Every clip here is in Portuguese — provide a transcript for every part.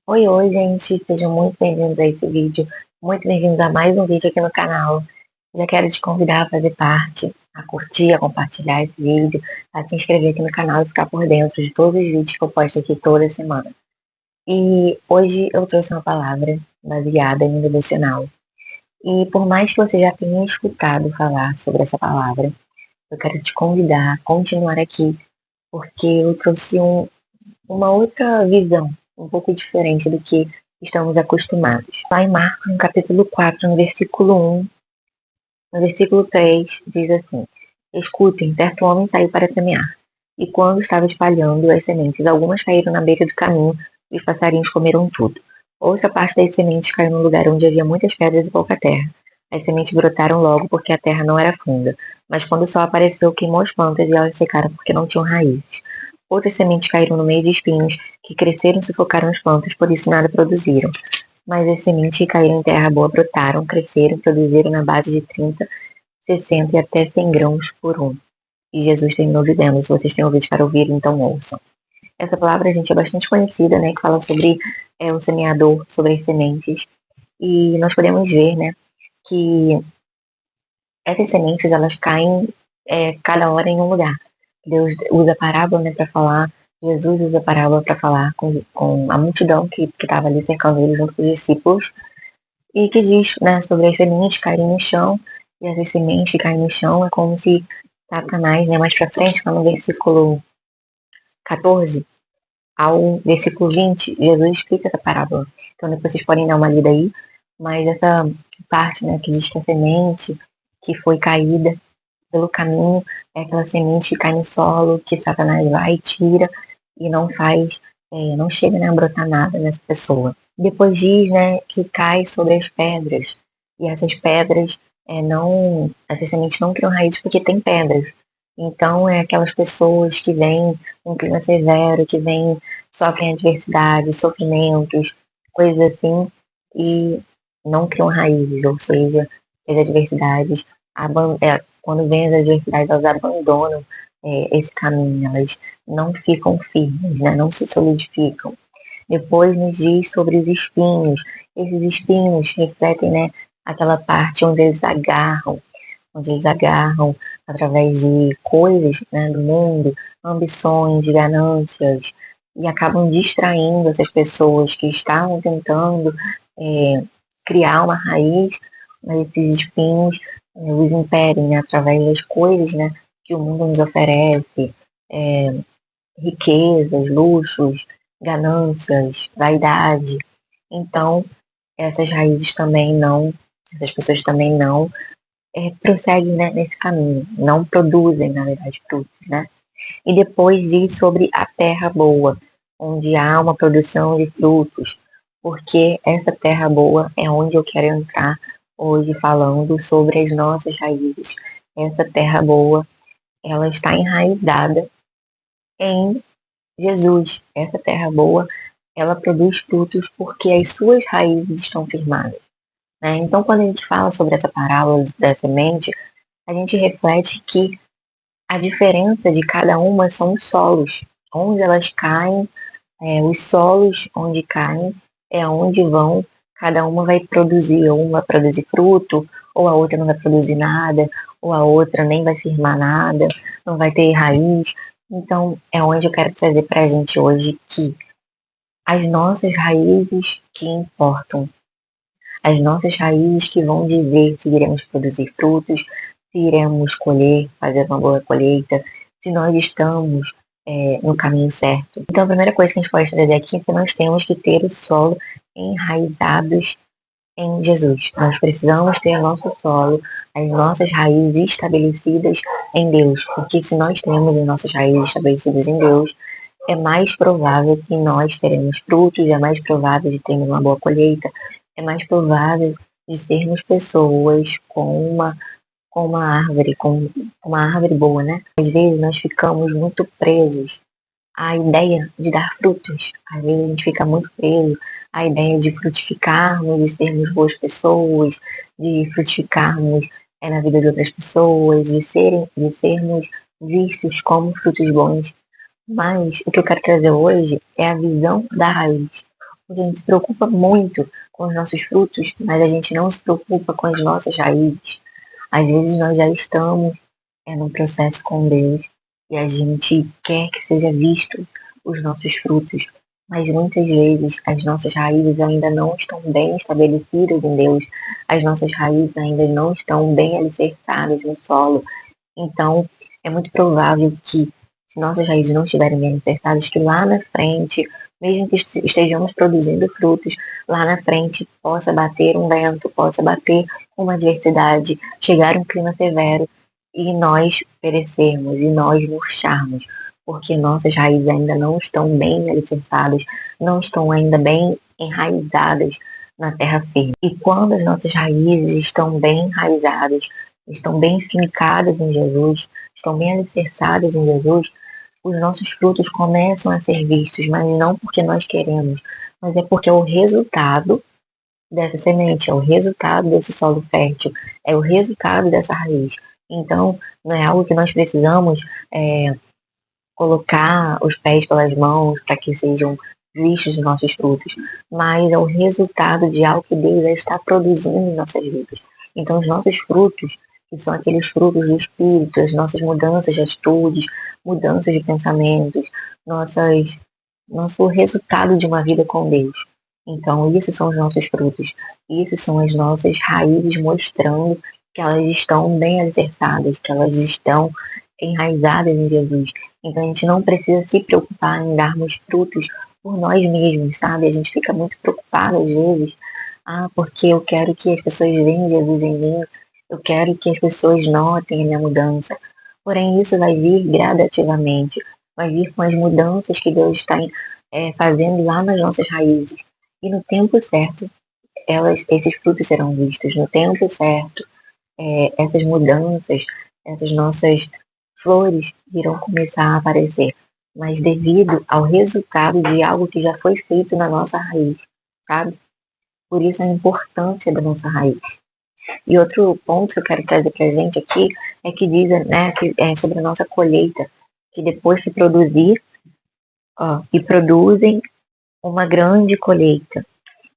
Oi, gente, sejam muito bem-vindos a esse vídeo, muito bem-vindos a mais um vídeo aqui no canal. Já quero te convidar a fazer parte, a curtir, a compartilhar esse vídeo, a se inscrever aqui no canal e ficar por dentro de todos os vídeos que eu posto aqui toda semana. E hoje eu trouxe uma palavra baseada em um devocional. E por mais que você já tenha escutado falar sobre essa palavra, eu quero te convidar a continuar aqui, porque eu trouxe uma outra visão, um pouco diferente do que estamos acostumados. Lá em Marcos, no capítulo 4, no versículo 1, no versículo 3, diz assim: Escutem, certo homem saiu para semear. E quando estava espalhando as sementes, algumas caíram na beira do caminho e os passarinhos comeram tudo. Outra parte das sementes caiu num lugar onde havia muitas pedras e pouca terra. As sementes brotaram logo porque a terra não era funda, mas quando o sol apareceu, queimou as plantas e elas secaram porque não tinham raízes. Outras sementes caíram no meio de espinhos, que cresceram e sufocaram as plantas, por isso nada produziram. Mas as sementes que caíram em terra boa brotaram, cresceram, produziram na base de 30, 60 e até 100 grãos por um. E Jesus terminou dizendo: se vocês têm ouvidos para ouvir, então ouçam. Essa palavra, gente, é bastante conhecida, né? Que fala sobre o semeador, sobre as sementes. E nós podemos ver, né? Que essas sementes, elas caem cada hora em um lugar. Deus usa parábola, né, para falar. Jesus usa parábola para falar com a multidão que estava ali cercando ele junto com os discípulos. E que diz, né, sobre as sementes caírem no chão. E essas sementes que caem no chão é como se Satanás, né, mais para frente, lá no versículo 14 ao versículo 20, Jesus explica essa parábola. Então depois vocês podem dar uma lida aí. Mas essa parte, né, que diz que a semente que foi caída pelo caminho é aquela semente que cai no solo, que Satanás vai e tira e não faz, não chega, né, a brotar nada nessa pessoa. Depois diz, né, que cai sobre as pedras. E essas pedras essas sementes não criam raízes porque tem pedras. Então é aquelas pessoas que vêm um clima severo, que vêm, sofrem adversidade, sofrimentos, coisas assim, e não criam raízes, ou seja, as adversidades quando vem as adversidades, elas abandonam esse caminho, elas não ficam firmes, né? Não se solidificam. Depois nos diz sobre os espinhos. Esses espinhos refletem, né, aquela parte onde eles agarram através de coisas, né, do mundo, ambições, ganâncias, e acabam distraindo essas pessoas que estavam tentando é, criar uma raiz, mas esses espinhos os impedem, né, através das coisas, né, que o mundo nos oferece, é, riquezas, luxos, ganâncias, vaidade. Então, essas pessoas também não prosseguem, né, nesse caminho, não produzem, na verdade, frutos, né? E depois diz sobre a terra boa, onde há uma produção de frutos, porque essa terra boa é onde eu quero entrar hoje falando sobre as nossas raízes. Essa terra boa, ela está enraizada em Jesus. Essa terra boa, ela produz frutos porque as suas raízes estão firmadas, né? Então, quando a gente fala sobre essa parábola da semente, a gente reflete que a diferença de cada uma são os solos, onde elas caem, os solos onde caem é onde vão, cada uma vai produzir, ou uma vai produzir fruto, ou a outra não vai produzir nada, ou a outra nem vai firmar nada, não vai ter raiz. Então, é onde eu quero trazer para a gente hoje que as nossas raízes que importam, as nossas raízes que vão dizer se iremos produzir frutos, se iremos colher, fazer uma boa colheita, se nós estamos no caminho certo. Então, a primeira coisa que a gente pode trazer aqui é que nós temos que ter o solo enraizados em Jesus. Nós precisamos ter o nosso solo, as nossas raízes estabelecidas em Deus, porque se nós temos as nossas raízes estabelecidas em Deus, é mais provável que nós teremos frutos, é mais provável de termos uma boa colheita, é mais provável de sermos pessoas com uma árvore boa, né? Às vezes nós ficamos muito presos à ideia de dar frutos. Às vezes a gente fica muito preso à ideia de frutificarmos, de sermos boas pessoas, de frutificarmos na vida de outras pessoas, de sermos vistos como frutos bons. Mas o que eu quero trazer hoje é a visão da raiz. Porque a gente se preocupa muito com os nossos frutos, mas a gente não se preocupa com as nossas raízes. Às vezes nós já estamos num processo com Deus e a gente quer que seja visto os nossos frutos, mas muitas vezes as nossas raízes ainda não estão bem estabelecidas em Deus, as nossas raízes ainda não estão bem alicerçadas no solo. Então, é muito provável que, se nossas raízes não estiverem bem alicerçadas, que lá na frente, mesmo que estejamos produzindo frutos, lá na frente possa bater um vento, possa bater uma adversidade, chegar um clima severo e nós perecermos e nós murcharmos, porque nossas raízes ainda não estão bem alicerçadas, não estão ainda bem enraizadas na terra firme. E quando as nossas raízes estão bem enraizadas, estão bem fincadas em Jesus, estão bem alicerçadas em Jesus, os nossos frutos começam a ser vistos, mas não porque nós queremos, mas é porque é o resultado dessa semente, é o resultado desse solo fértil, é o resultado dessa raiz. Então, não é algo que nós precisamos colocar os pés pelas mãos para que sejam vistos os nossos frutos, mas é o resultado de algo que Deus já está produzindo em nossas vidas. Então, os nossos frutos, que são aqueles frutos do Espírito, as nossas mudanças de atitudes, mudanças de pensamentos, nosso resultado de uma vida com Deus. Então, isso são os nossos frutos. Isso são as nossas raízes mostrando que elas estão bem alicerçadas, que elas estão enraizadas em Jesus. Então, a gente não precisa se preocupar em darmos frutos por nós mesmos, sabe? A gente fica muito preocupado às vezes. Porque eu quero que as pessoas vejam Jesus em mim. Eu quero que as pessoas notem a minha mudança. Porém, isso vai vir gradativamente. Vai vir com as mudanças que Deus está fazendo lá nas nossas raízes. E no tempo certo, esses frutos serão vistos. No tempo certo, essas mudanças, essas nossas flores irão começar a aparecer. Mas devido ao resultado de algo que já foi feito na nossa raiz, sabe? Por isso a importância da nossa raiz. E outro ponto que eu quero trazer pra gente aqui é que diz, né, que é sobre a nossa colheita, que depois que produzir, e produzem uma grande colheita,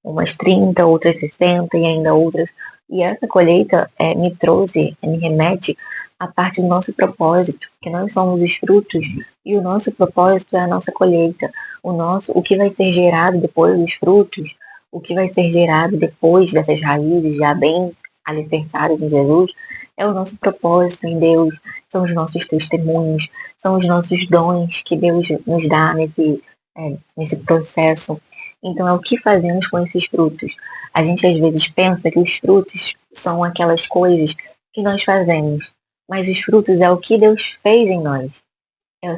umas 30, outras 60 e ainda outras. E essa colheita me remete à parte do nosso propósito, que nós somos os frutos e o nosso propósito é a nossa colheita. O que vai ser gerado depois dos frutos, o que vai ser gerado depois dessas raízes já bem alicerçadas em Jesus, é o nosso propósito em Deus, são os nossos testemunhos, são os nossos dons que Deus nos dá nesse processo. Então, é o que fazemos com esses frutos. A gente às vezes pensa que os frutos são aquelas coisas que nós fazemos, mas os frutos é o que Deus fez em nós.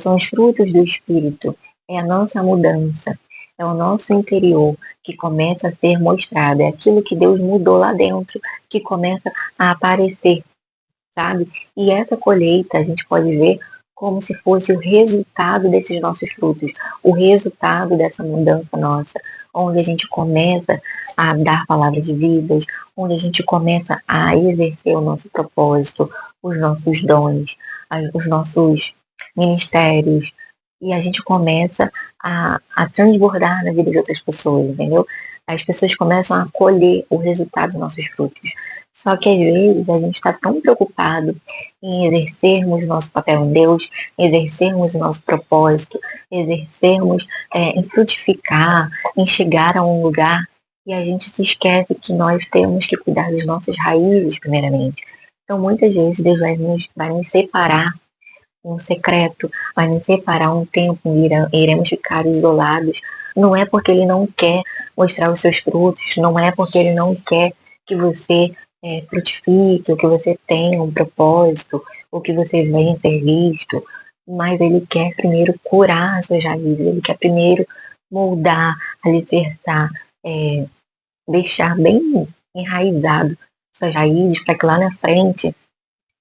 São os frutos do Espírito, é a nossa mudança, é o nosso interior que começa a ser mostrado, é aquilo que Deus mudou lá dentro que começa a aparecer, sabe? E essa colheita a gente pode ver como se fosse o resultado desses nossos frutos, o resultado dessa mudança nossa, onde a gente começa a dar palavras de vidas, onde a gente começa a exercer o nosso propósito, os nossos dons, os nossos ministérios, e a gente começa a transbordar na vida de outras pessoas, entendeu? As pessoas começam a colher o resultado dos nossos frutos. Só que às vezes a gente está tão preocupado em exercermos nosso papel em Deus, exercermos o nosso propósito, exercermos, em frutificar, em chegar a um lugar, e a gente se esquece que nós temos que cuidar das nossas raízes primeiramente. Então muitas vezes Deus vai nos separar um secreto, vai nos separar um tempo, iremos ficar isolados. Não é porque Ele não quer mostrar os seus frutos, não é porque Ele não quer que você frutifique, ou que você tenha um propósito, ou que você venha ser visto, mas Ele quer primeiro curar as suas raízes, Ele quer primeiro moldar, alicerçar, deixar bem enraizado suas raízes, para que lá na frente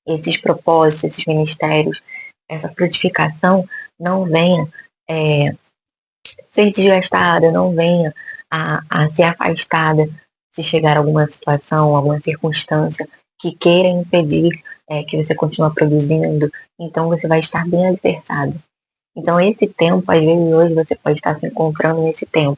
esses propósitos, esses ministérios, essa frutificação não venha ser desgastada, não venha a ser afastada se chegar alguma situação, alguma circunstância que queira impedir que você continue produzindo. Então você vai estar bem alicerçado. Então esse tempo, às vezes hoje você pode estar se encontrando nesse tempo,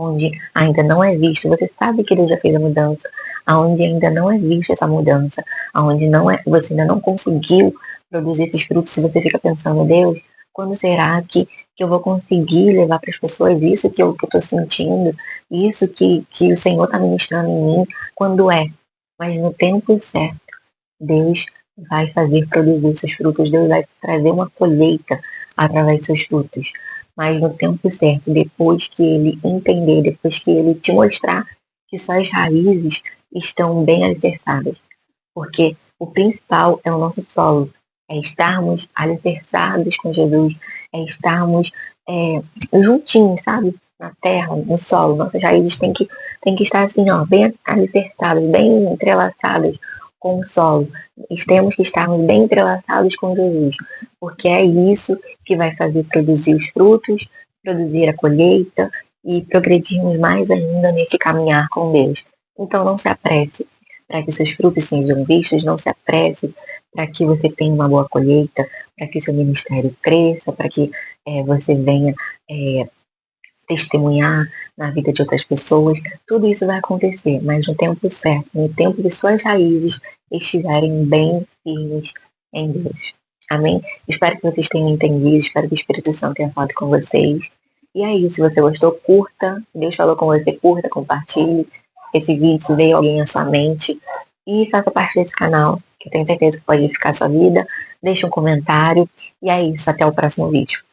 onde ainda não é visto, você sabe que Deus já fez a mudança, aonde ainda não é vista essa mudança, aonde não é, você ainda não conseguiu produzir esses frutos, se você fica pensando, Deus, quando será que eu vou conseguir levar para as pessoas isso que eu estou sentindo, isso que o Senhor está ministrando em mim, quando é? Mas no tempo certo, Deus vai fazer produzir seus frutos, Deus vai trazer uma colheita através dos seus frutos. Mas no tempo certo, depois que ele entender, depois que ele te mostrar que suas raízes estão bem alicerçadas. Porque o principal é o nosso solo, é estarmos alicerçados com Jesus, é estarmos juntinhos, sabe? Na terra, no solo. Nossas raízes têm que estar assim, ó, bem alicerçadas, bem entrelaçadas com o solo. Temos que estarmos bem entrelaçados com Jesus, porque é isso que vai fazer produzir os frutos, produzir a colheita e progredirmos mais ainda nesse caminhar com Deus. Então não se apresse para que seus frutos sejam vistos, não se apresse para que você tenha uma boa colheita, para que seu ministério cresça, para que você venha testemunhar na vida de outras pessoas. Tudo isso vai acontecer, mas no tempo certo, no tempo de suas raízes estiverem bem firmes em Deus. Amém? Espero que vocês tenham entendido, espero que o Espírito Santo tenha falado com vocês. E aí, se você gostou, curta. Se Deus falou com você, curta, compartilhe esse vídeo, se veio alguém à sua mente. E faça parte desse canal, que eu tenho certeza que pode edificar a sua vida. Deixe um comentário. E é isso, até o próximo vídeo.